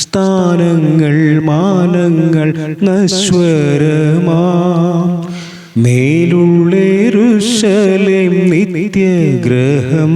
സ്ഥാനങ്ങൾ മാനങ്ങൾ നശ്വരമാ. മേലുള്ള യെരൂശലേം നിത്യഗ്രഹം.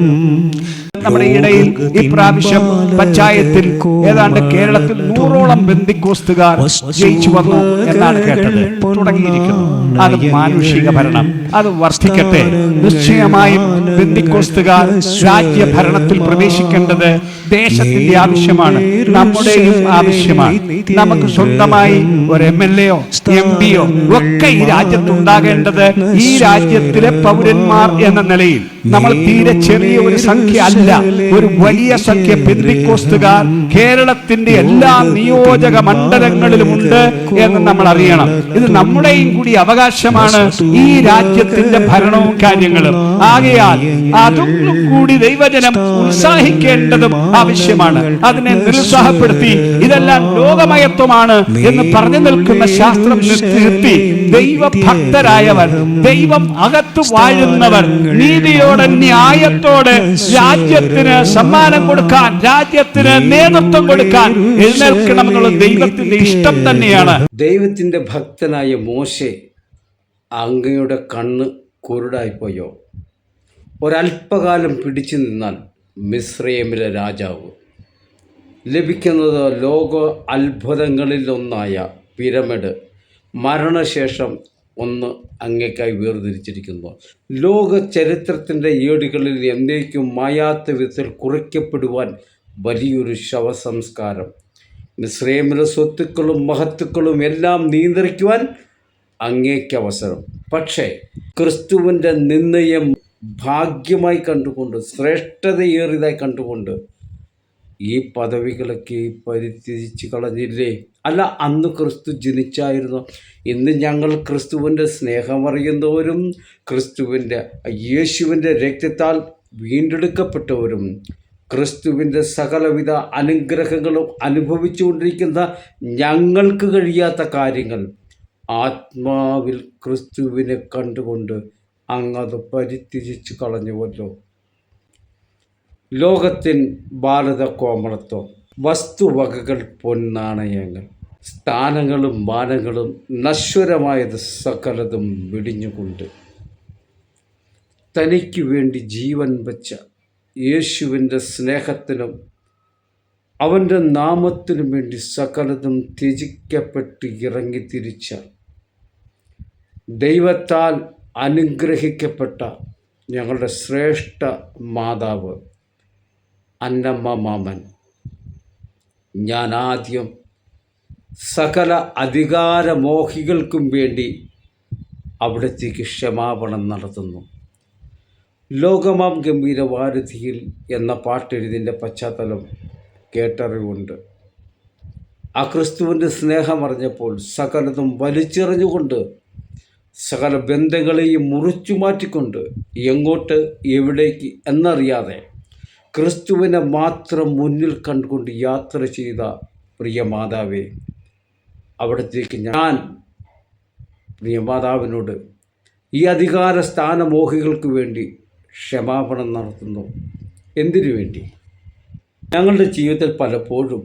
നമ്മുടെ ഇടയിൽ ഇപ്രാവശ്യം പഞ്ചായത്തിൽ ഏതാണ്ട് കേരളത്തിൽ 100ഓളം ബന്ദിക്കോസ്തുകാർ ജയിച്ചു വന്നു എന്നാണ് കേട്ടത്. തുടങ്ങിയിരിക്കുന്നു. അത് മാനുഷിക ഭരണം, അത് വർദ്ധിക്കട്ടെ. നിശ്ചയമായും ബന്ദിക്കോസ്തുകാർ രാജ്യഭരണത്തിൽ പ്രവേശിക്കേണ്ടത് ദേശത്തിന്റെ ആവശ്യമാണ്, നമ്മുടെയും ആവശ്യമാണ്. നമുക്ക് സ്വന്തമായി ഒരു MLA-യോ MP-യോ ഒക്കെ ഈ രാജ്യത്തുണ്ടാകേണ്ടത് ഈ രാജ്യത്തിലെ പൗരന്മാർ എന്ന നിലയിൽ നമ്മൾ തീരെ ചെറിയ ഒരു സംഖ്യ അല്ല, ഒരു വലിയ സംഖ്യ പെന്തിക്കോസ്തുകാർ കേരളത്തിന്റെ എല്ലാ നിയോജക മണ്ഡലങ്ങളിലുമുണ്ട് എന്ന് നമ്മൾ അറിയണം. ഇത് നമ്മുടെയും കൂടി അവകാശമാണ്, ഈ രാജ്യത്തിന്റെ ഭരണവും കാര്യങ്ങളും. ആകയാൽ അതൊന്നും കൂടി ദൈവജനം ഉത്സാഹിക്കേണ്ടതും ആവശ്യമാണ്. അതിനെ നിരുത്സാഹപ്പെടുത്തി ഇതെല്ലാം ലോകമയത്വമാണ് എന്ന് പറഞ്ഞു നിൽക്കുന്ന ശാസ്ത്രം നിർത്തി ദൈവഭക്തരായവർ, ദൈവം അകത്തു വാഴുന്നവർ നീതിയോടെ ന്യായത്തോടെ രാജ്യത്തിന് സമ്മാനം കൊടുക്കാൻ, രാജ്യത്തിന് നേതൃത്വം കൊടുക്കാൻ എഴുന്നേൽക്കണമെന്നുള്ള ദൈവത്തിന്റെ ഇഷ്ടം തന്നെയാണ്. ദൈവത്തിന്റെ ഭക്തനായ മോശെ, അങ്ങയുടെ കണ്ണ് കുരുടായിപ്പോയോ? ഒരല്പകാലം പിടിച്ചു നിന്നാൽ മിസ്രയീമിലെ രാജാവ്. ലഭിക്കുന്നത് ലോക അത്ഭുതങ്ങളിലൊന്നായ പിരമിഡ് മരണശേഷം ഒന്ന് അങ്ങേക്കായി വേർതിരിച്ചിരിക്കുന്നു. ലോക ചരിത്രത്തിൻ്റെ ഏടുകളിൽ എന്നേക്കും മായാത്ത വിധത്തിൽ കുറിക്കപ്പെടുവാൻ വലിയൊരു ശവസംസ്കാരം. മിസ്രയീമിലെ സ്വത്തുക്കളും മഹത്തുക്കളും എല്ലാം നിയന്ത്രിക്കുവാൻ അങ്ങേക്ക് അവസരം. പക്ഷേ ക്രിസ്തുവിൻ്റെ നിന്നയം ഭാഗ്യമായി കണ്ടുകൊണ്ട്, ശ്രേഷ്ഠതയേറിയതായി കണ്ടുകൊണ്ട് ഈ പദവികളൊക്കെ പരിത്യജിച്ച് കളഞ്ഞില്ലേ? അല്ല, അന്ന് ക്രിസ്തു ജനിച്ചായിരുന്നു. ഇന്ന് ഞങ്ങൾ ക്രിസ്തുവിൻ്റെ സ്നേഹമറിയുന്നവരും ക്രിസ്തുവിൻ്റെ യേശുവിൻ്റെ രക്തത്താൽ വീണ്ടെടുക്കപ്പെട്ടവരും ക്രിസ്തുവിൻ്റെ സകലവിധ അനുഗ്രഹങ്ങളും അനുഭവിച്ചുകൊണ്ടിരിക്കുന്ന ഞങ്ങൾക്ക് കഴിയാത്ത കാര്യങ്ങൾ ആത്മാവിൽ ക്രിസ്തുവിനെ കണ്ടുകൊണ്ട് അങ്ങത് പരിത്യജിച്ച് കളഞ്ഞുവല്ലോ. ലോകത്തിൻ ഭാരത കോമളത്വം, വസ്തുവകകൾ, പൊന്നാണയങ്ങൾ, സ്ഥാനങ്ങളും മാനങ്ങളും നശ്വരമായത് സകലതും വെടിഞ്ഞുകൊണ്ട് തനിക്ക് വേണ്ടി ജീവൻ വച്ച യേശുവിൻ്റെ സ്നേഹത്തിനും അവൻ്റെ നാമത്തിനും വേണ്ടി സകലതും ത്യജിക്കപ്പെട്ട് ഇറങ്ങിത്തിരിച്ച ദൈവത്താൽ അനുഗ്രഹിക്കപ്പെട്ട ഞങ്ങളുടെ ശ്രേഷ്ഠ മാതാവ് അന്നമ്മ മാമൻ, ഞാൻ ആദ്യം സകല അധികാരമോഹികൾക്കും വേണ്ടി അവിടത്തേക്ക് ക്ഷമാപണം നടത്തുന്നു. ലോകമാം ഗംഭീരവാരധിയിൽ എന്ന പാട്ടെഴുതിൻ്റെ പശ്ചാത്തലം കേട്ടറിവുണ്ട്. ആ ക്രിസ്തുവിൻ്റെ സ്നേഹമറിഞ്ഞപ്പോൾ സകലതും വലിച്ചെറിഞ്ഞുകൊണ്ട്, സകല ബന്ധങ്ങളെയും മുറിച്ചു മാറ്റിക്കൊണ്ട്, എങ്ങോട്ട് എവിടേക്ക് എന്നറിയാതെ ക്രിസ്തുവിനെ മാത്രം മുന്നിൽ കണ്ടുകൊണ്ട് യാത്ര ചെയ്ത പ്രിയ മാതാവേ, അവിടത്തേക്ക് ഞാൻ പ്രിയമാതാവിനോട് ഈ അധികാര സ്ഥാനമോഹികൾക്ക് വേണ്ടി ക്ഷമാപണം നടത്തുന്നു. എന്തിനു വേണ്ടി? ഞങ്ങളുടെ ജീവിതത്തിൽ പലപ്പോഴും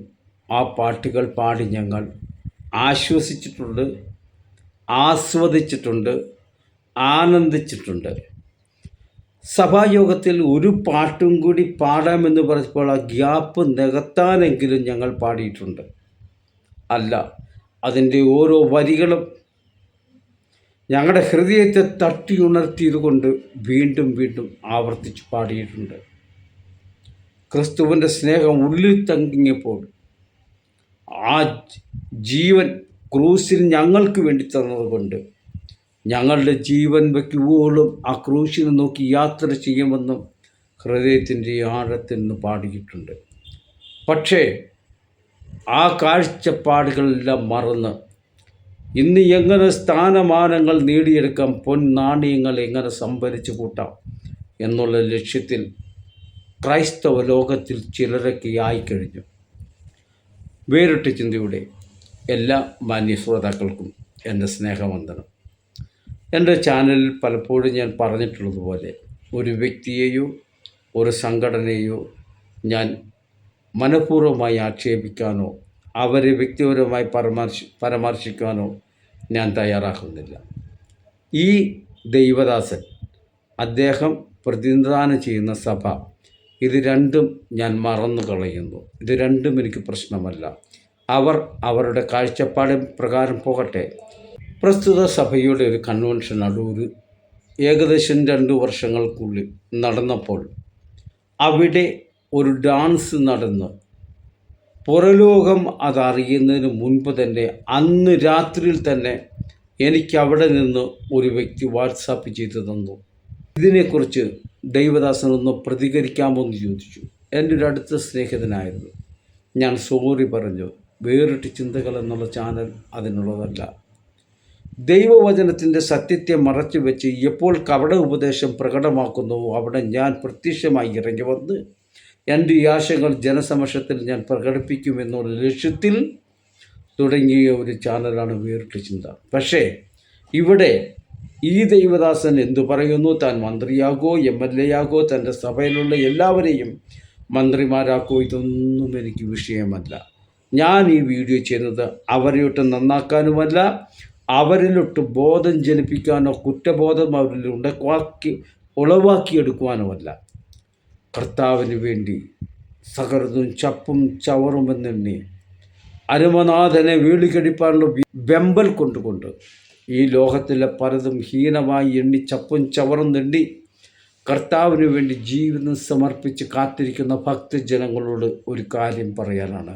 ആ പാട്ടുകൾ പാടി ഞങ്ങൾ ആശ്വസിച്ചിട്ടുണ്ട്, ആസ്വദിച്ചിട്ടുണ്ട്, ആനന്ദിച്ചിട്ടുണ്ട്. സഭായോഗത്തിൽ ഒരു പാട്ടും കൂടി പാടാമെന്ന് പറഞ്ഞപ്പോൾ ആ ഗ്യാപ്പ് നികത്താനെങ്കിലും ഞങ്ങൾ പാടിയിട്ടുണ്ട്. അല്ല, അതിൻ്റെ ഓരോ വരികളും ഞങ്ങളുടെ ഹൃദയത്തെ തട്ടി ഉണർത്തിയതുകൊണ്ട് വീണ്ടും വീണ്ടും ആവർത്തിച്ച് പാടിയിട്ടുണ്ട്. ക്രിസ്തുവിൻ്റെ സ്നേഹം ഉള്ളിൽ തങ്ങിയപ്പോൾ ആ ജീവൻ ക്രൂസിൽ ഞങ്ങൾക്ക് വേണ്ടി തന്നതുകൊണ്ട് ഞങ്ങളുടെ ജീവൻ വയ്ക്കുവോളും ആ ക്രൂശിനെ നോക്കി യാത്ര ചെയ്യുമെന്നും ഹൃദയത്തിൻ്റെ ആഴത്തിൽ നിന്ന് പാടിയിട്ടുണ്ട്. പക്ഷേ ആ കാഴ്ചപ്പാടുകളെല്ലാം മറന്ന് ഇന്ന് എങ്ങനെ സ്ഥാനമാനങ്ങൾ നേടിയെടുക്കാം, പൊൻനാണയങ്ങൾ എങ്ങനെ സംഭരിച്ചു കൂട്ടാം എന്നുള്ള ലക്ഷ്യത്തിൽ ക്രൈസ്തവ ലോകത്തിൽ ചിലരൊക്കെ ആയിക്കഴിഞ്ഞു. വേറിട്ട ചിന്തയുടെ എല്ലാ മാന്യ ശ്രോതാക്കൾക്കും എൻ്റെ സ്നേഹവന്ദനം. എൻ്റെ ചാനലിൽ പലപ്പോഴും ഞാൻ പറഞ്ഞിട്ടുള്ളതുപോലെ ഒരു വ്യക്തിയെയോ ഒരു സംഘടനയെയോ ഞാൻ മനഃപൂർവ്വമായി ആക്ഷേപിക്കാനോ അവരെ വ്യക്തിപരമായി പരാമർശിക്കാനോ ഞാൻ തയ്യാറാക്കുന്നില്ല. ഈ ദൈവദാസൻ, അദ്ദേഹം പ്രതിനിധാനം ചെയ്യുന്ന സഭ, ഇത് രണ്ടും ഞാൻ മറന്നു കളയുന്നു. ഇത് രണ്ടും എനിക്ക് പ്രശ്നമല്ല. അവർ അവരുടെ കാഴ്ചപ്പാട് പ്രകാരം പോകട്ടെ. പ്രസ്തുത സഭയുടെ ഒരു കൺവെൻഷൻ അടൂർ ഏകദേശം 2 വർഷങ്ങൾക്കുള്ളിൽ നടന്നപ്പോൾ അവിടെ ഒരു ഡാൻസ് നടന്ന് പുറലോകം അതറിയുന്നതിന് മുൻപ് തന്നെ അന്ന് രാത്രിയിൽ തന്നെ എനിക്ക് അവിടെ നിന്ന് ഒരു വ്യക്തി വാട്സാപ്പ് ചെയ്തു തന്നു. ഇതിനെക്കുറിച്ച് ദൈവദാസനൊന്ന് പ്രതികരിക്കാമോ എന്ന് ചോദിച്ചു. എൻ്റെ ഒരു അടുത്ത സ്നേഹിതനായിരുന്നു. ഞാൻ സോറി പറഞ്ഞു. വേറിട്ട് ചിന്തകൾ എന്നുള്ള ചാനൽ അതിനുള്ളതല്ല. ദൈവവചനത്തിൻ്റെ സത്യത്തെ മറച്ചു വെച്ച് എപ്പോൾ കപട ഉപദേശം പ്രകടമാക്കുന്നുവോ അവിടെ ഞാൻ പ്രത്യക്ഷമായി ഇറങ്ങി വന്ന് എൻ്റെ ഈ ആശയങ്ങൾ ജനസമക്ഷത്തിൽ ഞാൻ പ്രകടിപ്പിക്കുമെന്നുള്ള ലക്ഷ്യത്തിൽ തുടങ്ങിയ ഒരു ചാനലാണ് വേറിട്ട് ചിന്ത. പക്ഷേ ഇവിടെ ഈ ദൈവദാസൻ എന്തു പറയുന്നു? താൻ മന്ത്രിയാകോ MLA ആകോ തൻ്റെ സഭയിലുള്ള എല്ലാവരെയും മന്ത്രിമാരാക്കോ? ഇതൊന്നും എനിക്ക് വിഷയമല്ല. ഞാൻ ഈ വീഡിയോ ചെയ്യുന്നത് അവരെയൊട്ട് നന്നാക്കാനുമല്ല, അവരിലൊട്ട് ബോധം ജനിപ്പിക്കാനോ കുറ്റബോധം അവരിൽ ഉളവാക്കിയെടുക്കുവാനുമല്ല. കർത്താവിന് വേണ്ടി സകർന്നും ചപ്പും ചവറുമെന്നെണ്ണി അരുമനാഥനെ വീളിക്കടിപ്പാനുള്ള വെമ്പൽ കൊണ്ടുകൊണ്ട് ഈ ലോകത്തിലെ പലതും ഹീനമായി എണ്ണി ചപ്പും ചവറും നെണ്ണി കർത്താവിന് വേണ്ടി ജീവിതം സമർപ്പിച്ച് കാത്തിരിക്കുന്ന ഭക്തജനങ്ങളോട് ഒരു കാര്യം പറയാനാണ്.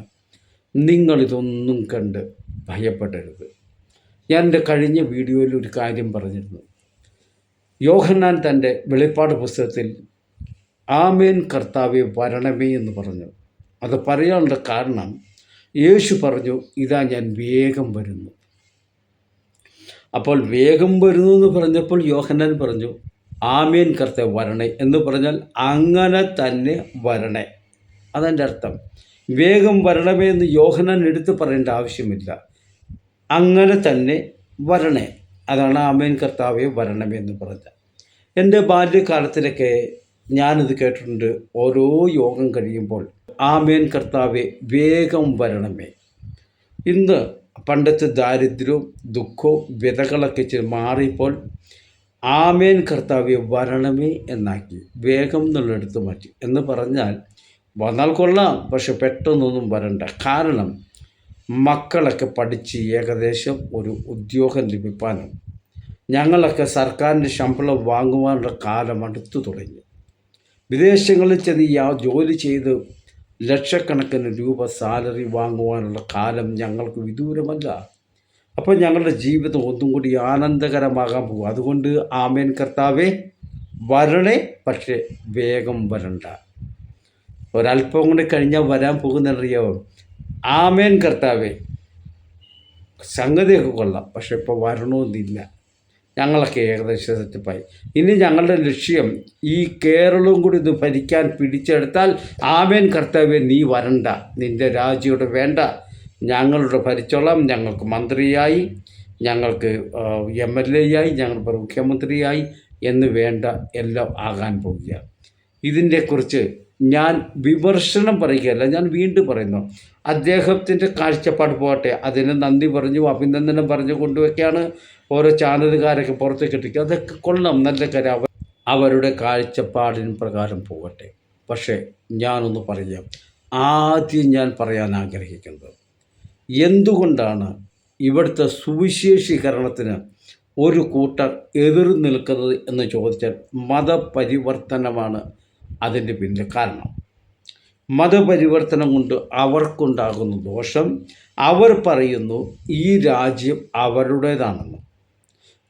നിങ്ങളിതൊന്നും കണ്ട് ഭയപ്പെടരുത്. ഞാൻ എൻ്റെ കഴിഞ്ഞ വീഡിയോയിൽ ഒരു കാര്യം പറഞ്ഞിരുന്നു. യോഹന്നാൻ തൻ്റെ വെളിപ്പാട് പുസ്തകത്തിൽ ആമേൻ കർത്താവേ വരണമേ എന്ന് പറഞ്ഞു. അത് പറയാനുള്ള കാരണം യേശു പറഞ്ഞു, ഇതാ ഞാൻ വേഗം വരുന്നു. അപ്പോൾ വേഗം വരുന്നു എന്ന് പറഞ്ഞപ്പോൾ യോഹന്നാൻ പറഞ്ഞു, ആമേൻ കർത്താവേ വരണേ എന്ന് പറഞ്ഞാൽ അങ്ങനെ തന്നെ വരണേ. അതെൻ്റെ അർത്ഥം. വേഗം വരണമേ എന്ന് യോഹന്നാൻ എടുത്ത് പറയേണ്ട ആവശ്യമില്ല. അങ്ങനെ തന്നെ വരണേ. അതാണ് ആമേൻ കർത്താവേ വരണമേ എന്ന് പറഞ്ഞത്. എൻ്റെ ബാല്യകാലത്തിലൊക്കെ ഞാനിത് കേട്ടിട്ടുണ്ട്. ഓരോ യോഗം കഴിയുമ്പോൾ ആമേൻ കർത്താവേ വേഗം വരണമേ. ഇന്ന് പണ്ടത്തെ ദാരിദ്ര്യവും ദുഃഖവും വിതകളൊക്കെ ഇച്ചിരി മാറിയപ്പോൾ ആമേൻ കർത്താവേ വരണമേ എന്നാക്കി, വേഗം എന്നുള്ളെടുത്ത് മാറ്റി. എന്ന് പറഞ്ഞാൽ വന്നാൽ കൊള്ളാം, പക്ഷെ പെട്ടെന്നൊന്നും വരണ്ട. കാരണം മക്കളൊക്കെ പഠിച്ച് ഏകദേശം ഒരു ഉദ്യോഗം ലഭിക്കാനും ഞങ്ങളൊക്കെ സർക്കാരിൻ്റെ ശമ്പളം വാങ്ങുവാനുള്ള കാലം അടുത്തു തുടങ്ങി. വിദേശങ്ങളിൽ ചെന്ന് ജോലി ചെയ്ത് ലക്ഷക്കണക്കിന് രൂപ സാലറി വാങ്ങുവാനുള്ള കാലം ഞങ്ങൾക്ക് വിദൂരമല്ല. അപ്പോൾ ഞങ്ങളുടെ ജീവിതം ഒന്നും കൂടി ആനന്ദകരമാകാൻ പോകും. അതുകൊണ്ട് ആമേൻ കർത്താവേ വരണേ, പക്ഷേ വേഗം വരണ്ട. ഒരല്പം കൂടി കഴിഞ്ഞാൽ വരാൻ പോകുന്നറിയാവും. ആമേൻ കർത്താവേ സംഗതിയൊക്കെ കൊള്ളാം, പക്ഷെ ഇപ്പോൾ വരണമെന്നില്ല. ഞങ്ങളൊക്കെ ഏകദേശം സെറ്റപ്പായി. ഇനി ഞങ്ങളുടെ ലക്ഷ്യം ഈ കേരളവും കൂടി ഇത് ഭരിക്കാൻ പിടിച്ചെടുത്താൽ ആമേൻ കർത്താവേ നീ വരണ്ട, നിൻ്റെ രാജ്യം വേണ്ട, ഞങ്ങളുടെ ഭരിച്ചോളാം. ഞങ്ങൾക്ക് മന്ത്രിയായി, ഞങ്ങൾക്ക് MLA ആയി, ഞങ്ങൾ മുഖ്യമന്ത്രിയായി എന്ന് വേണ്ട, എല്ലാം ആകാൻ പോവുക. ഇതിനെക്കുറിച്ച് ഞാൻ വിമർശനം പറയുകയല്ല, ഞാൻ വീണ്ടും പറയുന്നു. അദ്ദേഹത്തിൻ്റെ കാഴ്ചപ്പാട് പോകട്ടെ, അതിന് നന്ദി പറഞ്ഞു അഭിനന്ദനം പറഞ്ഞു കൊണ്ടുവയ്ക്കാണ് ഓരോ ചാനലുകാരൊക്കെ പുറത്തേക്ക് എത്തിക്കുക. അതൊക്കെ കൊള്ളാം, നല്ല കാര്യം. അവരുടെ കാഴ്ചപ്പാടിന് പ്രകാരം പോകട്ടെ. പക്ഷേ ഞാനൊന്ന് പറയാം. ആദ്യം ഞാൻ പറയാൻ ആഗ്രഹിക്കുന്നത്, എന്തുകൊണ്ടാണ് ഇവിടുത്തെ സുവിശേഷീകരണത്തിന് ഒരു കൂട്ടർ എതിർ നിൽക്കുന്നത് എന്ന് ചോദിച്ചാൽ മതപരിവർത്തനമാണ് അതിൻ്റെ പിന്നിൽ കാരണം. മതപരിവർത്തനം കൊണ്ട് അവർക്കുണ്ടാകുന്ന ദോഷം, അവർ പറയുന്നു ഈ രാജ്യം അവരുടേതാണെന്ന്.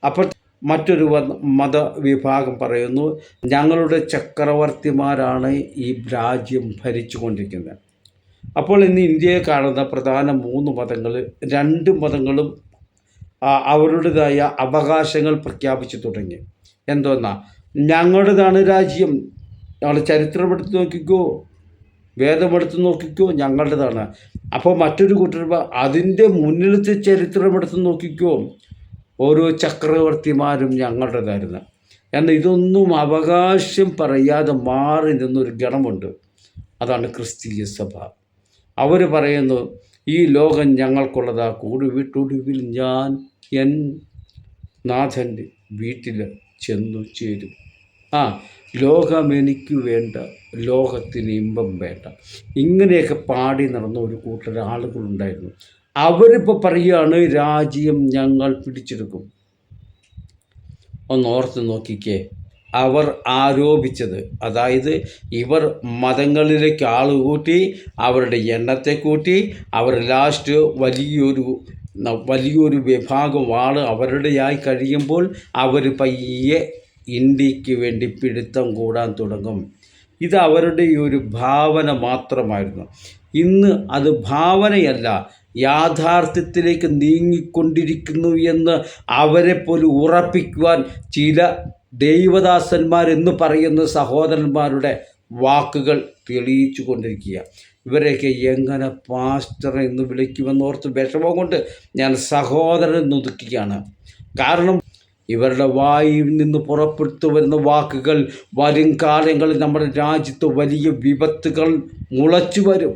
അപ്പോൾ മറ്റൊരു മതവിഭാഗം പറയുന്നു ഞങ്ങളുടെ ചക്രവർത്തിമാരാണ് ഈ രാജ്യം ഭരിച്ചു കൊണ്ടിരിക്കുന്നത്. അപ്പോൾ ഇന്ന് ഇന്ത്യയെ കാണുന്ന പ്രധാന 3 മതങ്ങൾ, 2 മതങ്ങളും അവരുടേതായ അവകാശങ്ങൾ പ്രഖ്യാപിച്ചു തുടങ്ങി. എന്തോന്നാ, ഞങ്ങളുടേതാണ് രാജ്യം, ഞങ്ങൾ ചരിത്രമെടുത്ത് നോക്കിക്കോ, വേദമെടുത്ത് നോക്കിക്കോ, ഞങ്ങളുടേതാണ്. അപ്പോൾ മറ്റൊരു കൂട്ടർ അതിൻ്റെ മുന്നിലത്തെ ചരിത്രമെടുത്ത് നോക്കിക്കോ, ഓരോ ചക്രവർത്തിമാരും ഞങ്ങളുടേതായിരുന്നു. എന്നാൽ ഇതൊന്നും അവകാശം പറയാതെ മാറി നിന്നൊരു ഗണമുണ്ട്. അതാണ് ക്രിസ്തീയ സഭ. അവർ പറയുന്നു ഈ ലോകം ഞങ്ങൾക്കുള്ളതാ, കൂടി ഞാൻ എൻ നാഥൻ്റെ വീട്ടിൽ ചെന്നു ചേരും. ലോകം എനിക്ക് വേണ്ട, ലോകത്തിന് ഇമ്പം വേണ്ട. ഇങ്ങനെയൊക്കെ പാടി നടന്ന ഒരു കൂട്ടർ ആളുകളുണ്ടായിരുന്നു. അവരിപ്പോൾ പറയുകയാണ് രാജ്യം ഞങ്ങൾ പിടിച്ചെടുക്കും. ഒന്ന് ഓർത്ത് നോക്കിക്കേ, അവർ ആരോപിച്ചത്, അതായത് ഇവർ മതങ്ങളിലേക്ക് ആളുകൂട്ടി, അവരുടെ എണ്ണത്തെ കൂട്ടി, അവർ ലാസ്റ്റ് വലിയൊരു വിഭാഗം ആൾ അവരുടെയായി കഴിയുമ്പോൾ അവർ പയ്യെ ഇന്ത്യക്ക് വേണ്ടി പിടുത്തം കൂടാൻ തുടങ്ങും. ഇത് അവരുടെ ഒരു ഭാവന മാത്രമായിരുന്നു. ഇന്ന് അത് ഭാവനയല്ല, യാഥാർത്ഥ്യത്തിലേക്ക് നീങ്ങിക്കൊണ്ടിരിക്കുന്നു എന്ന് അവരെ പോലും ഉറപ്പിക്കുവാൻ ചില ദൈവദാസന്മാരെന്ന് പറയുന്ന സഹോദരന്മാരുടെ വാക്കുകൾ തെളിയിച്ചു കൊണ്ടിരിക്കുക. ഇവരെയൊക്കെ എങ്ങനെ പാസ്റ്റർ എന്ന് വിളിക്കുമെന്നോർത്ത് വിഷമം കൊണ്ട് ഞാൻ സഹോദരൻ ഒതുക്കുകയാണ്. കാരണം ഇവരുടെ വായിൽ നിന്ന് പുറപ്പെട്ടു വരുന്ന വാക്കുകൾ വരും കാലങ്ങളിൽ നമ്മുടെ രാജ്യത്ത് വലിയ വിപത്തുകൾ മുളച്ചു വരും.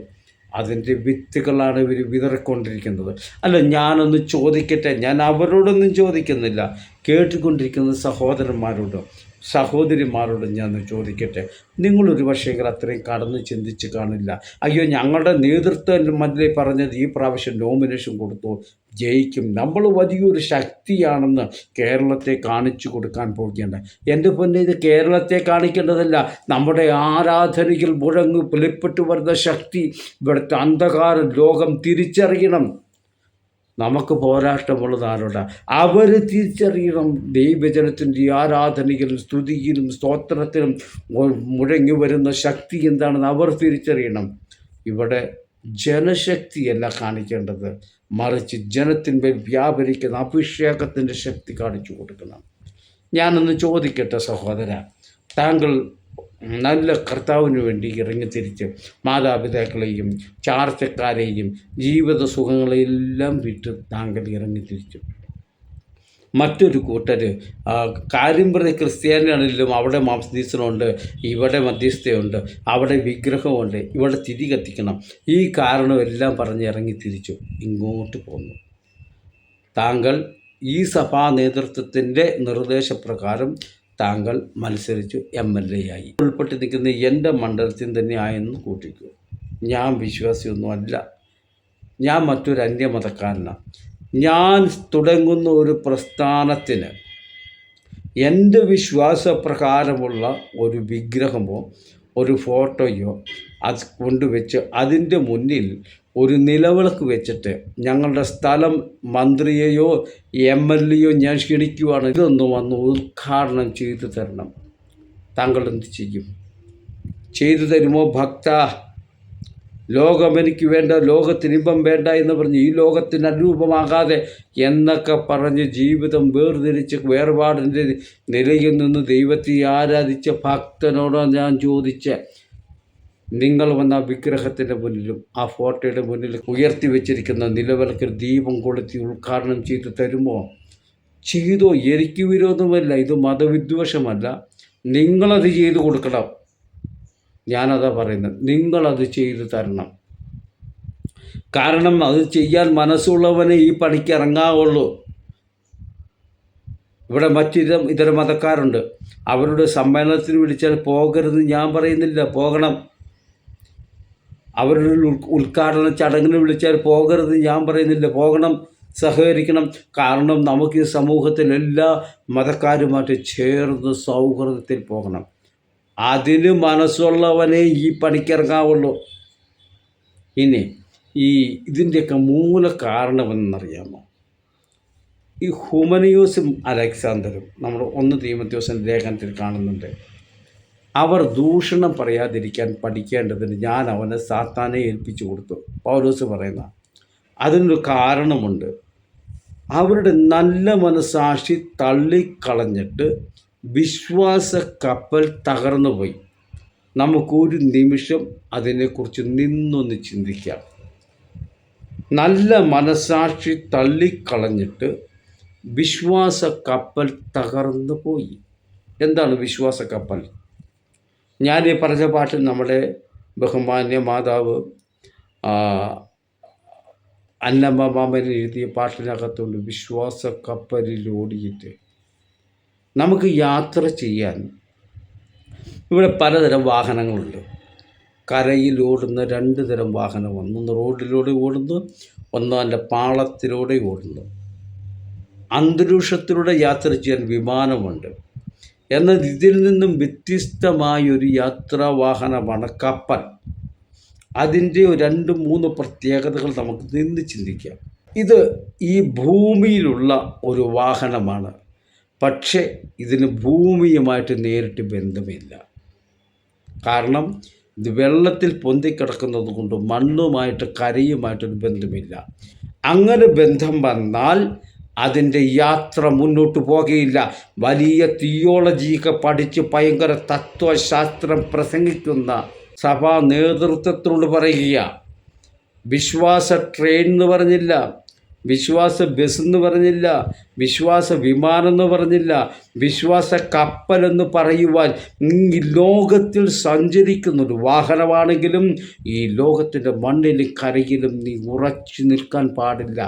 അതിൻ്റെ വിത്തുകളാണ് ഇവർ വിതറിക്കൊണ്ടിരിക്കുന്നത്. അല്ല, ഞാനൊന്ന് ചോദിക്കട്ടെ, ഞാൻ അവരോടൊന്നും ചോദിക്കുന്നില്ല, കേട്ടുകൊണ്ടിരിക്കുന്ന സഹോദരന്മാരോടും സഹോദരിമാരോടും ഞാൻ ചോദിക്കട്ടെ, നിങ്ങളൊരു പക്ഷേങ്കിൽ അത്രയും കടന്ന് ചിന്തിച്ച് കാണില്ല. അയ്യോ, ഞങ്ങളുടെ നേതൃത്വം മന്ത്രി പറഞ്ഞത് ഈ പ്രാവശ്യം നോമിനേഷൻ കൊടുത്തു, ജയിക്കും, നമ്മൾ വലിയൊരു ശക്തിയാണെന്ന് കേരളത്തെ കാണിച്ചു കൊടുക്കാൻ പോവുകയാണ്. എൻ്റെ പൊന്നെ, ഇത് കേരളത്തെ കാണിക്കേണ്ടതല്ല, നമ്മുടെ ആരാധനയിൽ മുഴങ്ങ് വെളിപ്പെട്ടു വരുന്ന ശക്തി, ഇവിടുത്തെ അന്ധകാര ലോകം തിരിച്ചറിയണം. നമുക്ക് പോരാട്ടമുള്ളത് ആരോടാ? അവർ തിരിച്ചറിയണം. ദൈവജനത്തിൻ്റെ ആരാധനയിലും സ്തുതിയിലും സ്തോത്രത്തിലും മുഴങ്ങി വരുന്ന ശക്തി എന്താണെന്ന് അവർ തിരിച്ചറിയണം. ഇവിടെ ജനശക്തിയല്ല കാണിക്കേണ്ടത്, മറിച്ച് ജനത്തിന്മേൽ വ്യാപരിക്കുന്ന അഭിഷേകത്തിൻ്റെ ശക്തി കാണിച്ചു കൊടുക്കണം. ഞാനൊന്ന് ചോദിക്കട്ടെ സഹോദര, താങ്കൾ നല്ല കർത്താവിന് വേണ്ടി ഇറങ്ങിത്തിരിച്ച് മാതാപിതാക്കളെയും ചാർച്ചക്കാരെയും ജീവിത സുഖങ്ങളെല്ലാം വിട്ട് താങ്കൾ ഇറങ്ങിത്തിരിച്ചു. മറ്റൊരു കൂട്ടർ കാര്യം പറഞ്ഞ ക്രിസ്ത്യാനിയാണെങ്കിലും അവിടെ മധ്യസ്ഥനുണ്ട്, ഇവിടെ മധ്യസ്ഥയുണ്ട്, അവിടെ വിഗ്രഹമുണ്ട്, ഇവിടെ തിരി കത്തിക്കണം, ഈ കാരണമെല്ലാം പറഞ്ഞ് ഇറങ്ങിത്തിരിച്ചു ഇങ്ങോട്ട് പോന്നു. താങ്കൾ ഈ സഭാ നേതൃത്വത്തിൻ്റെ നിർദ്ദേശപ്രകാരം താങ്കൾ മത്സരിച്ചു MLA ആയി. ഉൾപ്പെട്ട് നിൽക്കുന്ന എൻ്റെ മണ്ഡലത്തിൽ തന്നെ ആയെന്ന് കൂട്ടിക്കൂ. ഞാൻ വിശ്വാസിയൊന്നും അല്ല, ഞാൻ മറ്റൊരു അന്യമതക്കാരനാണ്. ഞാൻ തുടങ്ങുന്ന ഒരു പ്രസ്ഥാനത്തിന് എൻ്റെ വിശ്വാസപ്രകാരമുള്ള ഒരു വിഗ്രഹമോ ഒരു ഫോട്ടോയോ അത് കൊണ്ടുവച്ച് അതിൻ്റെ മുന്നിൽ ഒരു നിലവിളക്ക് വെച്ചിട്ട് ഞങ്ങളുടെ സ്ഥലം മന്ത്രിയെയോ MLAയോ ഞാൻ ക്ഷണിക്കുവാണ്, ഇതൊന്ന് വന്ന് ഉദ്ഘാടനം ചെയ്തു തരണം. താങ്കൾ എന്ത് ചെയ്യും? ചെയ്തു തരുമോ? ഭക്ത, ലോകം എനിക്ക് വേണ്ട, ലോകത്തിനിമ്പം വേണ്ട എന്ന് പറഞ്ഞ് ഈ ലോകത്തിന് അനുരൂപമാകാതെ എന്നൊക്കെ പറഞ്ഞ് ജീവിതം വേർതിരിച്ച് വേർപാടിൻ്റെ നിലയിൽ നിന്ന് ദൈവത്തെ ആരാധിച്ച ഭക്തനോട് ഞാൻ ചോദിച്ച, നിങ്ങൾ വന്ന വിഗ്രഹത്തിൻ്റെ മുന്നിലും ആ ഫോട്ടോയുടെ മുന്നിൽ ഉയർത്തി വെച്ചിരിക്കുന്ന നിലവിളക്കിൽ ദീപം കൊളുത്തി ഉദ്ഘാടനം ചെയ്തു തരുമോ? ചെയ്തോ, എനിക്ക് വിരോധമല്ല, ഇത് മതവിദ്വേഷമല്ല, നിങ്ങളത് ചെയ്തു കൊടുക്കണം. ഞാനതാ പറയുന്നത്, നിങ്ങളത് ചെയ്തു തരണം. കാരണം അത് ചെയ്യാൻ മനസ്സുള്ളവനെ ഈ പണിക്ക് ഇറങ്ങാവുള്ളൂ. ഇവിടെ ഇതര മതക്കാരുണ്ട്, അവരുടെ സമ്മേളനത്തിന് വിളിച്ചാൽ പോകരുത് ഞാൻ പറയുന്നില്ല, പോകണം. അവരുടെ ഉദ്ഘാടന ചടങ്ങിന് വിളിച്ചാൽ പോകരുത് ഞാൻ പറയുന്നില്ല, പോകണം, സഹകരിക്കണം. കാരണം നമുക്ക് ഈ സമൂഹത്തിൽ എല്ലാ മതക്കാരുമായിട്ട് ചേർന്ന് സൗഹൃദത്തിൽ പോകണം. അതിന് മനസ്സുള്ളവനെ ഈ പണിക്കിറങ്ങാവുള്ളൂ. ഇനി ഇതിൻ്റെയൊക്കെ മൂല കാരണമെന്നറിയാമോ? ഈ ഹുമനിയൂസും അലക്സാണ്ടറും നമ്മൾ 1 തീമോഥെയോസ് ലേഖനത്തിൽ കാണുന്നുണ്ട്. അവർ ദൂഷണം പറയാതിരിക്കാൻ പഠിക്കേണ്ടതിന് ഞാൻ അവനെ സാത്താനെ ഏൽപ്പിച്ചു കൊടുത്തു. പൗലോസ് പറയുന്ന അതിനൊരു കാരണമുണ്ട്. അവരുടെ നല്ല മനസാക്ഷി തള്ളിക്കളഞ്ഞിട്ട് വിശ്വാസ കപ്പൽ തകർന്നു പോയി. നമുക്കൊരു നിമിഷം അതിനെക്കുറിച്ച് നിന്നൊന്ന് ചിന്തിക്കാം. നല്ല മനസാക്ഷി തള്ളിക്കളഞ്ഞിട്ട് വിശ്വാസ കപ്പൽ തകർന്നു പോയി. എന്താണ് വിശ്വാസ കപ്പൽ? ഞാൻ ഈ പറഞ്ഞ പാട്ടിൽ നമ്മുടെ ബഹുമാന്യ മാതാവ് അന്നമ്മ മാമൻ എഴുതിയ പാട്ടിനകത്തുണ്ട്, വിശ്വാസ കപ്പലിലോടിയിട്ട്. നമുക്ക് യാത്ര ചെയ്യാൻ ഇവിടെ പലതരം വാഹനങ്ങളുണ്ട്. കരയിൽ ഓടുന്ന 2 തരം വാഹനമാണ്. ഒന്ന് റോഡിലൂടെ ഓടുന്നു, ഒന്ന് അതിൻ്റെ പാളത്തിലൂടെ ഓടുന്നു. അന്തരീക്ഷത്തിലൂടെ യാത്ര ചെയ്യാൻ വിമാനമുണ്ട്. എന്നാൽ ഇതിൽ നിന്നും വ്യത്യസ്തമായൊരു യാത്രാ വാഹനമാണ് കപ്പൽ. അതിൻ്റെ 2-3 പ്രത്യേകതകൾ നമുക്ക് നിന്ന് ചിന്തിക്കാം. ഇത് ഈ ഭൂമിയിലുള്ള ഒരു വാഹനമാണ്, പക്ഷേ ഇതിന് ഭൂമിയുമായിട്ട് നേരിട്ട് ബന്ധമില്ല. കാരണം ഇത് വെള്ളത്തിൽ പൊന്തിക്കിടക്കുന്നത് കൊണ്ട് മണ്ണുമായിട്ട് കരയുമായിട്ടൊരു ബന്ധമില്ല. അങ്ങനെ ബന്ധം വന്നാൽ അതിൻ്റെ യാത്ര മുന്നോട്ട് പോകുകയില്ല. വലിയ തിയോളജിയൊക്കെ പഠിച്ച് ഭയങ്കര തത്വശാസ്ത്രം പ്രസംഗിക്കുന്ന സഭാ നേതൃത്വത്തോട് പറയുക, വിശ്വാസ ട്രെയിൻ എന്ന് പറഞ്ഞില്ല, വിശ്വാസ ബസ് എന്ന് പറഞ്ഞില്ല, വിശ്വാസ വിമാനം എന്ന് പറഞ്ഞില്ല, വിശ്വാസ കപ്പലെന്ന് പറയുവാൻ ഈ ലോകത്തിൽ സഞ്ചരിക്കുന്നൊരു വാഹനമാണെങ്കിലും ഈ ലോകത്തിൻ്റെ മണ്ണിലും കരയിലും നീ ഉറച്ചു നിൽക്കാൻ പാടില്ല.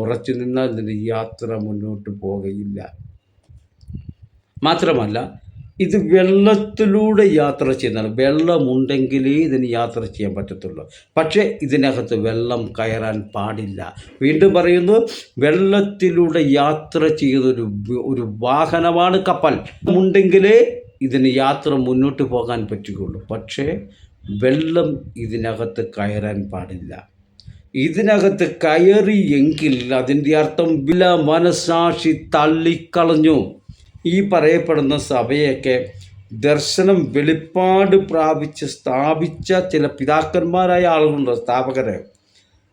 ഉറച്ചു നിന്നാൽ നിന്റെ യാത്ര മുന്നോട്ട് പോകുകയില്ല. മാത്രമല്ല ഇത് വെള്ളത്തിലൂടെ യാത്ര ചെയ്യുന്നതാണ്. വെള്ളമുണ്ടെങ്കിലേ ഇതിന് യാത്ര ചെയ്യാൻ പറ്റത്തുള്ളൂ. പക്ഷേ ഇതിനകത്ത് വെള്ളം കയറാൻ പാടില്ല. വീണ്ടും പറയുന്നു, വെള്ളത്തിലൂടെ യാത്ര ചെയ്യുന്നൊരു ഒരു വാഹനമാണ് കപ്പൽ. ഉണ്ടെങ്കിലേ ഇതിന് യാത്ര മുന്നോട്ട് പോകാൻ പറ്റുകയുള്ളൂ. പക്ഷേ വെള്ളം ഇതിനകത്ത് കയറാൻ പാടില്ല. ഇതിനകത്ത് കയറിയെങ്കിൽ അതിൻ്റെ അർത്ഥം വില മനസാക്ഷി തള്ളിക്കളഞ്ഞു. ഈ പറയപ്പെടുന്ന സഭയൊക്കെ ദർശനം വെളിപ്പാട് പ്രാപിച്ച് സ്ഥാപിച്ച ചില പിതാക്കന്മാരായ ആളുകളുണ്ട്, സ്ഥാപകരെ.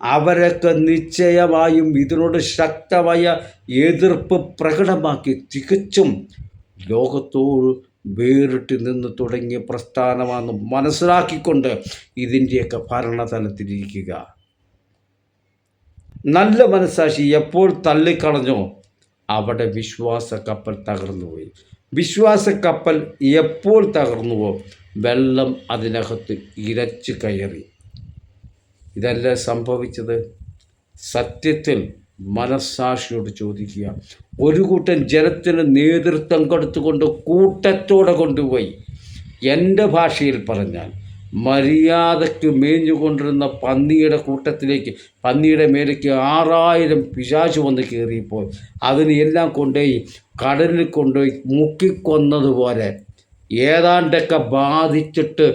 അവരൊക്കെ നിശ്ചയമായും ഇതിനോട് ശക്തമായ എതിർപ്പ് പ്രകടമാക്കി തികച്ചും ലോകത്തോട് വേറിട്ട് നിന്ന് തുടങ്ങിയ പ്രസ്ഥാനമാണെന്ന് മനസ്സിലാക്കിക്കൊണ്ട് ഇതിൻ്റെയൊക്കെ ഭരണതലത്തിലിരിക്കുക. നല്ല മനസാക്ഷി എപ്പോൾ തള്ളിക്കളഞ്ഞോ അവിടെ വിശ്വാസ കപ്പൽ തകർന്നുപോയി. വിശ്വാസ കപ്പൽ എപ്പോൾ തകർന്നുവോ വെള്ളം അതിനകത്ത് ഇരച്ചു കയറി. ഇതല്ല സംഭവിച്ചത്. സത്യത്തിൽ മനസ്സാക്ഷിയോട് ചോദിക്കുക. ഒരു കൂട്ടം ജനത്തിന് നേതൃത്വം കൊടുത്തുകൊണ്ട് കൂട്ടത്തോടെ കൊണ്ടുപോയി, എൻ്റെ ഭാഷയിൽ പറഞ്ഞാൽ മര്യാദയ്ക്ക് മേഞ്ഞുകൊണ്ടിരുന്ന പന്നിയുടെ കൂട്ടത്തിലേക്ക്, പന്നിയുടെ മേലേക്ക് 6000 പിശാച് വന്ന് കയറിയപ്പോൾ അതിനെ എല്ലാം കൊണ്ടുപോയി കടലിൽ കൊണ്ടുപോയി മുക്കിക്കൊന്നതുപോലെ ഏതാണ്ടൊക്കെ ബാധിച്ചിട്ട്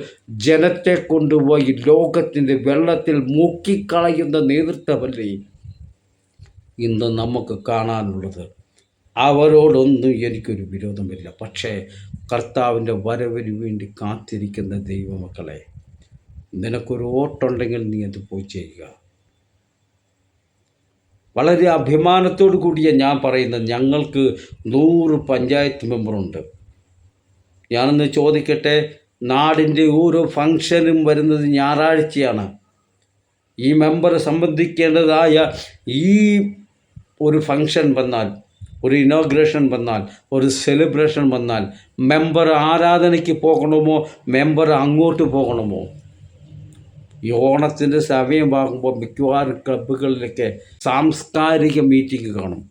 ജനത്തെ കൊണ്ടുപോയി ലോകത്തിൻ്റെ വെള്ളത്തിൽ മുക്കിക്കളയുന്ന നേതൃത്വമല്ലേ ഇന്ന് നമുക്ക് കാണാനുള്ളത്. അവരോടൊന്നും എനിക്കൊരു വിരോധമില്ല. പക്ഷേ കർത്താവിൻ്റെ വരവിന് വേണ്ടി കാത്തിരിക്കുന്ന ദൈവമക്കളെ, നിനക്കൊരു ഓട്ടുണ്ടെങ്കിൽ നീ അത് പോയി ചെയ്യുക. വളരെ അഭിമാനത്തോടു കൂടിയ ഞാൻ പറയുന്നത്, ഞങ്ങൾക്ക് 100 പഞ്ചായത്ത് മെമ്പറുണ്ട്. ഞാനൊന്ന് ചോദിക്കട്ടെ, നാടിൻ്റെ ഓരോ ഫംഗ്ഷനും വരുന്നത് ഞായറാഴ്ചയാണ്. ഈ മെമ്പർ സംബന്ധിക്കേണ്ടതായ ഈ ഒരു ഫംഗ്ഷൻ വന്നാൽ, ഒരു ഇനോഗ്രേഷൻ വന്നാൽ, ഒരു സെലിബ്രേഷൻ വന്നാൽ മെമ്പർ ആരാധനയ്ക്ക് പോകണമോ, മെമ്പർ അങ്ങോട്ട് പോകണമോ? ഈ ഓണത്തിൻ്റെ സമയമാകുമ്പോൾ മിക്കവാറും ക്ലബ്ബുകളിലൊക്കെ സാംസ്കാരിക മീറ്റിംഗ് കാണും.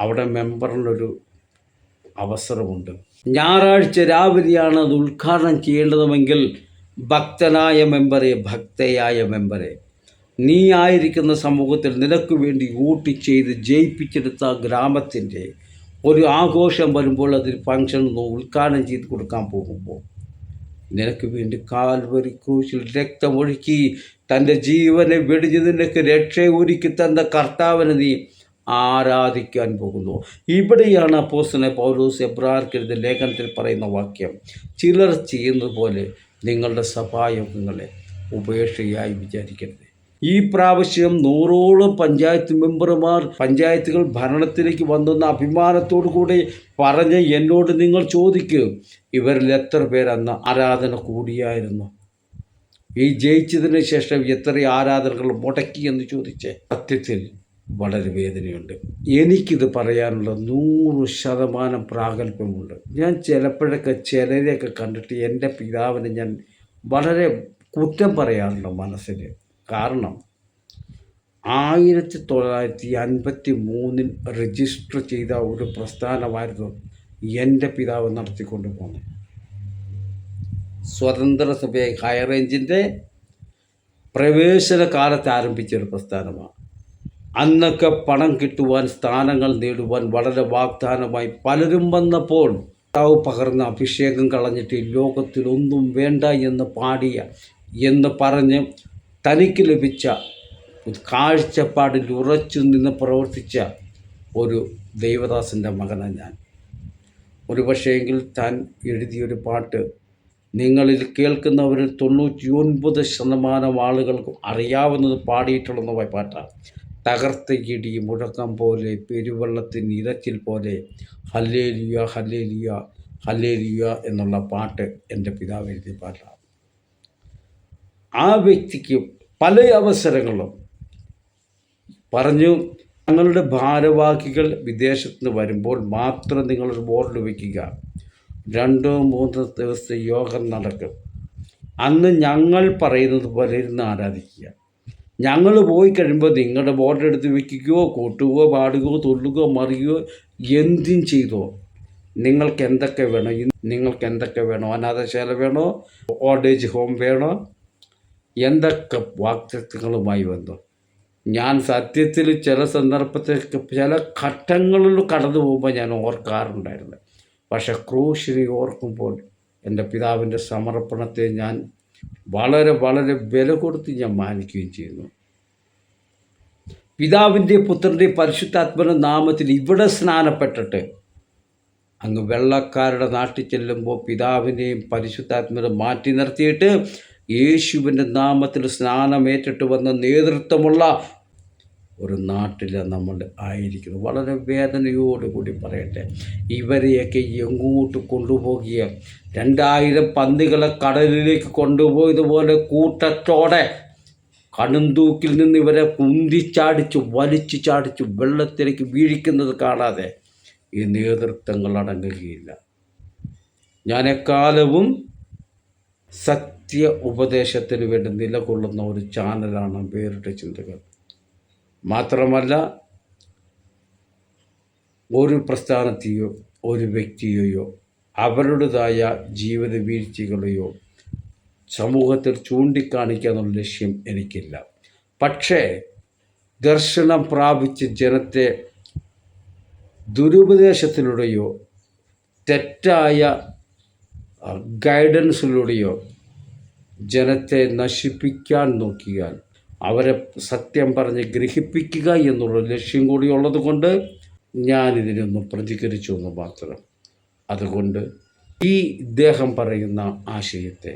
അവിടെ മെമ്പറിനൊരു അവസരമുണ്ട്. ഞായറാഴ്ച രാവിലെയാണ് അത് ഉദ്ഘാടനം ചെയ്യേണ്ടതുമെങ്കിൽ ഭക്തനായ മെമ്പറെ, ഭക്തയായ മെമ്പറെ, നീ ആയിരിക്കുന്ന സമൂഹത്തിൽ നിനക്ക് വേണ്ടി വോട്ട് ചെയ്ത് ജയിപ്പിച്ചെടുത്ത ഗ്രാമത്തിൻ്റെ ഒരു ആഘോഷം വരുമ്പോൾ അതിൽ ഫംഗ്ഷൻ ഉദ്ഘാടനം ചെയ്ത് കൊടുക്കാൻ പോകുമ്പോൾ നിനക്ക് വേണ്ടി കാൽവരി ക്രൂശിൽ രക്തമൊഴുക്കി തൻ്റെ ജീവനെ വെടിഞ്ഞ് നിനക്ക് രക്ഷ ഒരുക്കി തന്ന കർത്താവിനെ നീ ആരാധിക്കാൻ പോകുന്നു. ഇവിടെയാണ് അപ്പോസ്തലനായ പൗലോസ് എബ്രായർക്കെഴുതിയ ലേഖനത്തിൽ പറയുന്ന വാക്യം, ചിലർ ചെയ്യുന്നത് പോലെ നിങ്ങളുടെ സഭായോഗങ്ങളെ ഉപേക്ഷയായി വിചാരിക്കരുത്. ഈ പ്രാവശ്യം 100ഓളം പഞ്ചായത്ത് മെമ്പർമാർ പഞ്ചായത്തുകൾ ഭരണത്തിലേക്ക് വന്നെന്ന അഭിമാനത്തോടു കൂടി പറഞ്ഞ് എന്നോട് നിങ്ങൾ ചോദിക്കൂ, ഇവരിൽ എത്ര പേർ അന്ന് ആരാധന കൂടിയായിരുന്നു? ഈ ജയിച്ചതിന് ശേഷം എത്ര ആരാധനകൾ മുടക്കി എന്ന് ചോദിച്ചേ. സത്യത്തിൽ വളരെ വേദനയുണ്ട്. എനിക്കിത് പറയാനുള്ള 100% പ്രാഗൽഭ്യമുണ്ട്. ഞാൻ ചിലപ്പോഴൊക്കെ ചിലരെയൊക്കെ കണ്ടിട്ട് എൻ്റെ പിതാവിനെ ഞാൻ വളരെ കുറ്റം പറയാറുണ്ട് മനസ്സിൽ. കാരണം 1953 രജിസ്റ്റർ ചെയ്ത ഒരു പ്രസ്ഥാനമായിരുന്നു എൻ്റെ പിതാവ് നടത്തിക്കൊണ്ട് പോകുന്നത്. സ്വതന്ത്ര സഭയെ ഹൈറേഞ്ചിൻ്റെ പ്രവേശന കാലത്ത് ആരംഭിച്ചൊരു പ്രസ്ഥാനമാണ്. അന്നൊക്കെ പണം കിട്ടുവാൻ, സ്ഥാനങ്ങൾ നേടുവാൻ വളരെ വാഗ്ദാനമായി പലരും വന്നപ്പോൾ പിതാവ് പകർന്ന അഭിഷേകം കളഞ്ഞിട്ട് ലോകത്തിലൊന്നും വേണ്ട എന്ന് പാടിയ എന്ന് പറഞ്ഞ് തനിക്ക് ലഭിച്ച കാഴ്ചപ്പാടിൽ ഉറച്ചു നിന്ന് പ്രവർത്തിച്ച ഒരു ദൈവദാസൻ്റെ മകനാണ് ഞാൻ. ഒരു പക്ഷേങ്കിൽ താൻ എഴുതിയൊരു പാട്ട് നിങ്ങളിൽ കേൾക്കുന്നവരിൽ 99% ആളുകൾക്കും അറിയാവുന്നത് പാടിയിട്ടുള്ള പാട്ടാണ്. തകർത്ത ഇടി മുഴക്കം പോലെ, പെരുവെള്ളത്തിന് ഇരച്ചിൽ പോലെ, ഹല്ലേലൂയ ഹല്ലേലൂയ ഹല്ലേലൂയ എന്നുള്ള പാട്ട് എൻ്റെ പിതാവ് എഴുതിയ പാട്ടാണ്. ആ വ്യക്തിക്ക് പല അവസരങ്ങളും പറഞ്ഞു, ഞങ്ങളുടെ ഭാരവാഹികൾ വിദേശത്ത് നിന്ന് വരുമ്പോൾ മാത്രം നിങ്ങളൊരു ബോർഡ് വയ്ക്കുക, 2-3 ദിവസത്തെ യോഗം നടക്കും. അന്ന് ഞങ്ങൾ പറയുന്നത് പോലെ ഇരുന്ന് ആരാധിക്കുക. ഞങ്ങൾ പോയി കഴിയുമ്പോൾ നിങ്ങളുടെ ബോർഡ് എടുത്ത് വയ്ക്കുകയോ കൂട്ടുകയോ പാടുകയോ തുള്ളുകയോ മറിയുകയോ എന്തും ചെയ്തോ. നിങ്ങൾക്ക് എന്തൊക്കെ വേണോ, അനാഥശാല വേണോ, ഓൾഡേജ് ഹോം വേണോ, എന്തൊക്കെ വാക്തത്വങ്ങളുമായി വന്നു. ഞാൻ സത്യത്തിൽ ചില സന്ദർഭത്തിൽ ചില ഘട്ടങ്ങളിൽ കടന്നു പോകുമ്പോൾ ഞാൻ ഓർക്കാറുണ്ടായിരുന്നു. പക്ഷെ ക്രൂശിനെ ഓർക്കുമ്പോൾ എൻ്റെ പിതാവിൻ്റെ സമർപ്പണത്തെ ഞാൻ വളരെ വളരെ വില കൊടുത്ത് ഞാൻ മാനിക്കുകയും ചെയ്യുന്നു. പിതാവിൻ്റെ പുത്രൻ്റെ പരിശുദ്ധാത്മന നാമത്തിൽ ഇവിടെ സ്നാനപ്പെട്ടിട്ട് അങ്ങ് വെള്ളക്കാരുടെ നാട്ടിൽ ചെല്ലുമ്പോൾ പിതാവിനെയും പരിശുദ്ധാത്മനെ മാറ്റി നിർത്തിയിട്ട് യേശുവിൻ്റെ നാമത്തിൽ സ്നാനമേറ്റിട്ട് വന്ന നേതൃത്വമുള്ള ഒരു നാട്ടിലാണ് നമ്മൾ ആയിരിക്കുന്നത്. വളരെ വേദനയോടുകൂടി പറയട്ടെ, ഇവരെയൊക്കെ എങ്ങോട്ട് കൊണ്ടുപോകുക? 2000 പന്നികളെ കടലിലേക്ക് കൊണ്ടുപോയതുപോലെ കൂട്ടത്തോടെ കടുന്തൂക്കിൽ നിന്ന് ഇവരെ കുന്തിച്ചാടിച്ചു വലിച്ചു ചാടിച്ചു വെള്ളത്തിലേക്ക് വീഴിക്കുന്നത് കാണാതെ ഈ നേതൃത്വങ്ങൾ അടങ്ങുകയില്ല. ഞാൻ എക്കാലവും സത്യ ഉപദേശത്തിന് വേണ്ടി നിലകൊള്ളുന്ന ഒരു ചാനലാണ് വേറിട്ട ചിന്തകൾ. മാത്രമല്ല, ഒരു പ്രസ്ഥാനത്തെയോ ഒരു വ്യക്തിയെയോ അവരുടേതായ ജീവിത വീഴ്ചകളെയോ സമൂഹത്തിൽ ചൂണ്ടിക്കാണിക്കാനുള്ള ലക്ഷ്യം എനിക്കില്ല. പക്ഷേ ദർശനം പ്രാപിച്ച് ജനത്തെ ദുരുപദേശത്തിലൂടെയോ തെറ്റായ ഗൈഡൻസിലൂടെയോ ജനത്തെ നശിപ്പിക്കാൻ നോക്കിയാൽ അവരെ സത്യം പറഞ്ഞ് ഗ്രഹിപ്പിക്കുക എന്നുള്ള ലക്ഷ്യം കൂടി ഉള്ളത് കൊണ്ട് ഞാനിതിനൊന്നും പ്രതികരിച്ചു എന്ന് മാത്രം. അതുകൊണ്ട് ഈ ഇദ്ദേഹം പറയുന്ന ആശയത്തെ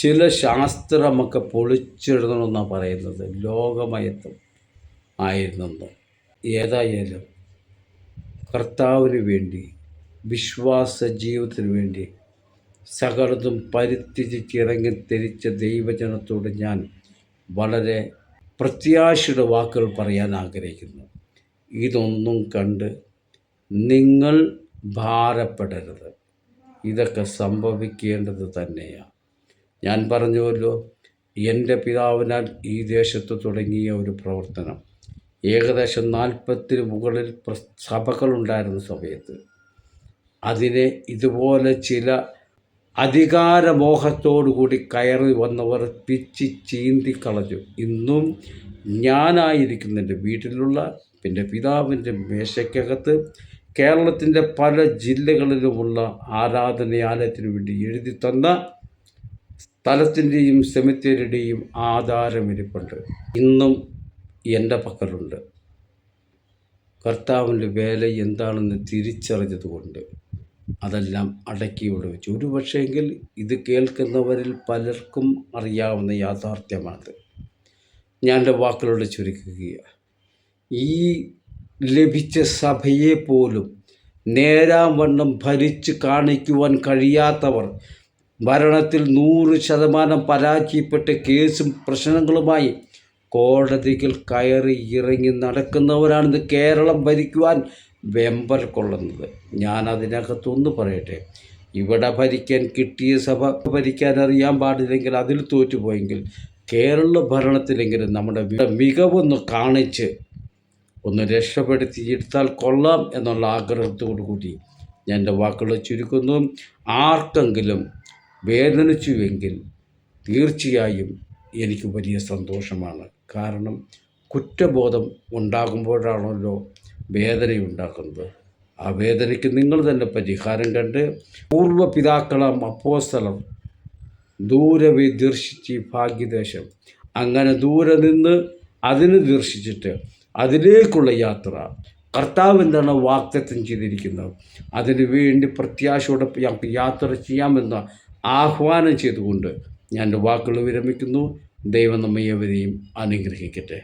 ചില ശാസ്ത്രമൊക്കെ പൊളിച്ചെഴുതണമെന്നാണ് പറയുന്നത്, ലോകമയത്വം ആയിരുന്നെന്ന്. ഏതായാലും കർത്താവിന് വേണ്ടി, വിശ്വാസ ജീവിതത്തിന് വേണ്ടി സകലതും പരിത്യജിച്ചിറങ്ങി തിരിച്ച ദൈവജനത്തോട് ഞാൻ വളരെ പ്രത്യാശയുടെ വാക്കുകൾ പറയാൻ ആഗ്രഹിക്കുന്നു. ഇതൊന്നും കണ്ട് നിങ്ങൾ ഭാരപ്പെടരുത്. ഇതൊക്കെ സംഭവിക്കേണ്ടത് തന്നെയാണ്. ഞാൻ പറഞ്ഞുവല്ലോ, എൻ്റെ പിതാവിനാൽ ഈ ദേശത്ത് തുടങ്ങിയ ഒരു പ്രവർത്തനം ഏകദേശം 40 മുകളിൽ സഭകളുണ്ടായിരുന്ന സമയത്ത് അതിനെ ഇതുപോലെ ചില അധികാരമോഹത്തോടുകൂടി കയറി വന്നവർ പിച്ചി ചീന്തിക്കളഞ്ഞു. ഇന്നും ഞാനായിരിക്കുന്ന എൻ്റെ വീട്ടിലുള്ള എൻ്റെ പിതാവിൻ്റെ മേശയ്ക്കകത്ത് കേരളത്തിൻ്റെ പല ജില്ലകളിലുമുള്ള ആരാധനാലയത്തിന് വേണ്ടി എഴുതി തന്ന സ്ഥലത്തിൻ്റെയും സെമിത്തേരിയുടെയും ആധാരമിരിപ്പുണ്ട്. ഇന്നും എൻ്റെ പക്കലുണ്ട്. കർത്താവിൻ്റെ വേല എന്താണെന്ന് തിരിച്ചറിഞ്ഞതുകൊണ്ട് അതെല്ലാം അടക്കിയോടെ വെച്ചു. ഒരു പക്ഷേങ്കിൽ ഇത് കേൾക്കുന്നവരിൽ പലർക്കും അറിയാവുന്ന യാഥാർത്ഥ്യമാണ്. ഞാൻ എൻ്റെ വാക്കുകളോട് ചുരുക്കുകയാണ്. ഈ ലഭിച്ച സഭയെ പോലും നേരാവണ്ണം ഭരിച്ച് കാണിക്കുവാൻ കഴിയാത്തവർ, ഭരണത്തിൽ 100% പരാജയപ്പെട്ട് കേസും പ്രശ്നങ്ങളുമായി കോടതികൾ കയറി ഇറങ്ങി നടക്കുന്നവരാണിന്ന് കേരളം ഭരിക്കുവാൻ വെമ്പൽ കൊള്ളുന്നത്. ഞാൻ അതിനകത്തൊന്ന് പറയട്ടെ, ഇവിടെ ഭരിക്കാൻ കിട്ടിയ സഭ ഭരിക്കാൻ അറിയാൻ പാടില്ലെങ്കിൽ, അതിൽ തോറ്റുപോയെങ്കിൽ കേരള ഭരണത്തിലെങ്കിലും നമ്മുടെ മികവൊന്ന് കാണിച്ച് ഒന്ന് രക്ഷപ്പെടുത്തിയെടുത്താൽ കൊള്ളാം എന്നുള്ള ആഗ്രഹത്തോടു കൂടി ഞാൻ എൻ്റെ വാക്കുകൾ ചുരുക്കുന്നു. ആർക്കെങ്കിലും വേദനിച്ചുവെങ്കിൽ തീർച്ചയായും എനിക്ക് വലിയ സന്തോഷമാണ്. കാരണം കുറ്റബോധം ഉണ്ടാകുമ്പോഴാണല്ലോ വേദനയുണ്ടാക്കുന്നത്. ആ വേദനയ്ക്ക് നിങ്ങൾ തന്നെ പരിഹാരം കണ്ട് പൂർവ്വപിതാക്കളാം അപ്പോസ്തലർ ദൂരവേ ദർശിച്ച് ഭാഗ്യദേശം, അങ്ങനെ ദൂരെ നിന്ന് അതിന് ദർശിച്ചിട്ട് അതിലേക്കുള്ള യാത്ര കർത്താവ് എന്താണ് വാഗ്ദത്തം ചെയ്തിരിക്കുന്നത്, അതിനു വേണ്ടി പ്രത്യാശയോടെ യാത്ര ചെയ്യാമെന്ന് ആഹ്വാനം ചെയ്തുകൊണ്ട് ഞാൻ എൻ്റെ വാക്കുകൾ വിരമിക്കുന്നു. ദൈവം നമ്മെ ഏവരെയും അനുഗ്രഹിക്കട്ടെ.